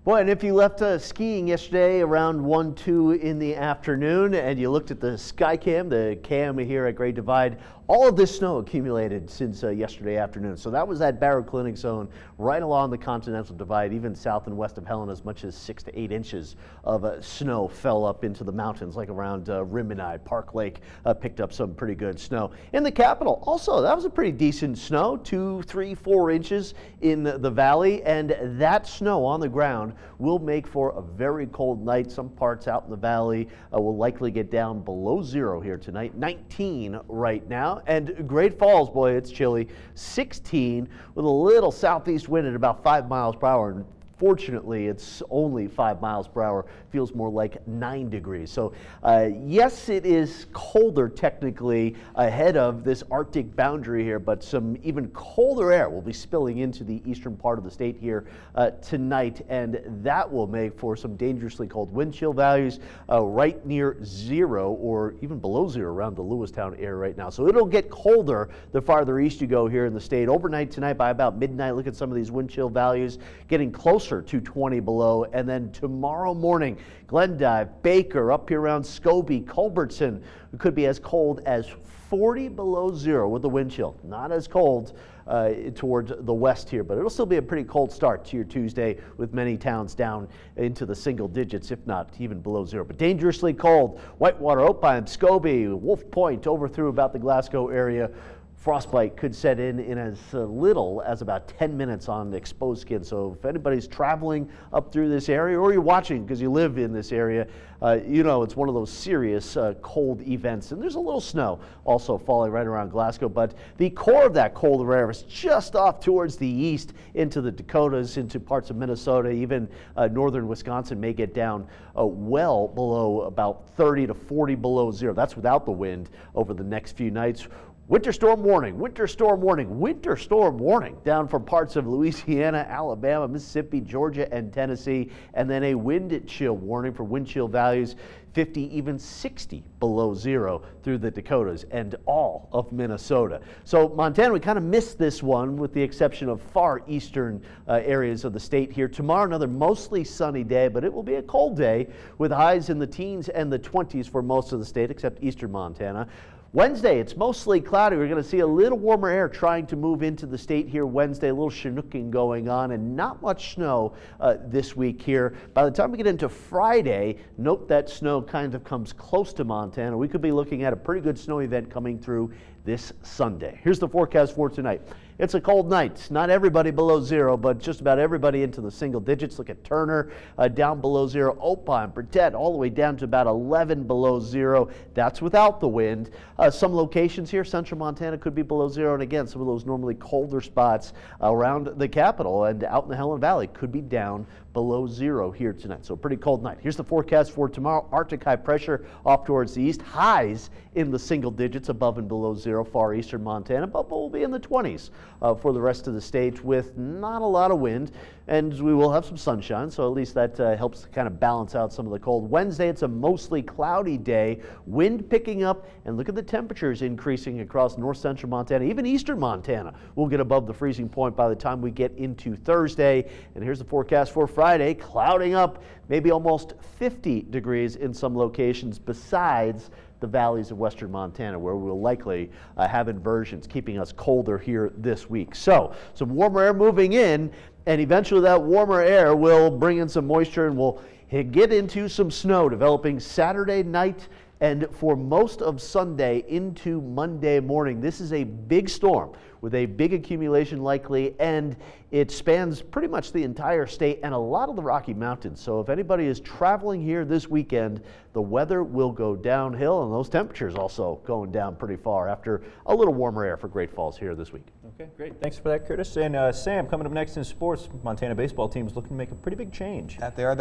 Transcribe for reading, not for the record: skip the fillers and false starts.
Boy, and if you left skiing yesterday around 1, 2 in the afternoon and you looked at the sky cam, the cam here at Great Divide, all of this snow accumulated since yesterday afternoon. So that was that baroclinic zone right along the Continental Divide, even south and west of Helena. As much as 6 to 8 inches of snow fell up into the mountains, like around Rimini. Park Lake picked up some pretty good snow. In the capital, also, that was a pretty decent snow, 2, 3, 4 inches in the valley, and that snow on the ground will make for a very cold night. Some parts out in the valley will likely get down below 0 here tonight. 19 right now. And Great Falls, boy, it's chilly. 16 with a little southeast wind at about 5 miles per hour. And fortunately, it's only 5 miles per hour. Feels more like 9 degrees. So yes, it is colder technically ahead of this Arctic boundary here, but some even colder air will be spilling into the eastern part of the state here tonight, and that will make for some dangerously cold wind chill values right near 0 or even below 0 around the Lewistown area right now. So it'll get colder the farther east you go here in the state. Overnight tonight by about midnight, look at some of these wind chill values getting closer to 20 below, and then tomorrow morning, Glendive, Baker, up here around Scobie, Culbertson, it could be as cold as 40 below 0 with the wind chill. Not as cold toward the west here, but it'll still be a pretty cold start to your Tuesday with many towns down into the single digits, if not even below 0. But dangerously cold. Whitewater, Opine, Scobie, Wolf Point, over through about the Glasgow area. Frostbite could set in as little as about 10 minutes on exposed skin. So if anybody's traveling up through this area, or you're watching because you live in this area, you know it's one of those serious cold events. And there's a little snow also falling right around Glasgow, but the core of that colder air is just off towards the east into the Dakotas, into parts of Minnesota, even northern Wisconsin may get down well below about 30 to 40 below 0. That's without the wind over the next few nights. Winter storm warning, winter storm warning, winter storm warning down from parts of Louisiana, Alabama, Mississippi, Georgia, and Tennessee. And then a wind chill warning for wind chill values 50, even 60 below 0 through the Dakotas and all of Minnesota. So Montana, we kind of missed this one with the exception of far eastern areas of the state here. Tomorrow, another mostly sunny day, but it will be a cold day with highs in the teens and the 20s for most of the state except eastern Montana. Wednesday, it's mostly cloudy. We're going to see a little warmer air trying to move into the state here Wednesday, a little Chinooking going on, and not much snow this week here. By the time we get into Friday, note that snow kind of comes close to Montana. We could be looking at a pretty good snow event coming through this Sunday. Here's the forecast for tonight. It's a cold night. Not everybody below 0, but just about everybody into the single digits. Look at Turner down below 0. Opine, Burdett all the way down to about 11 below 0. That's without the wind. Some locations here, central Montana could be below 0. And again, some of those normally colder spots around the capital and out in the Helena Valley could be down below 0 here tonight. So a pretty cold night. Here's the forecast for tomorrow. Arctic high pressure off towards the east. Highs in the single digits above and below 0 far eastern Montana, but we'll be in the 20s for the rest of the state with not a lot of wind, and we will have some sunshine, so at least that helps to kind of balance out some of the cold. Wednesday, it's a mostly cloudy day, wind picking up, and look at the temperatures increasing across north central Montana. Even eastern Montana will get above the freezing point by the time we get into Thursday. And here's the forecast for Friday, clouding up, maybe almost 50 degrees in some locations besides the valleys of western Montana, where we'll likely have inversions, keeping us colder here this week. So some warmer air moving in, and eventually that warmer air will bring in some moisture and we'll get into some snow developing Saturday night and for most of Sunday into Monday morning. This is a big storm with a big accumulation likely, and it spans pretty much the entire state and a lot of the Rocky Mountains. So if anybody is traveling here this weekend, the weather will go downhill, and those temperatures also going down pretty far after a little warmer air for Great Falls here this week. Okay, great. Thanks for that, Curtis. And Sam, coming up next in sports, Montana baseball team is looking to make a pretty big change. That they are.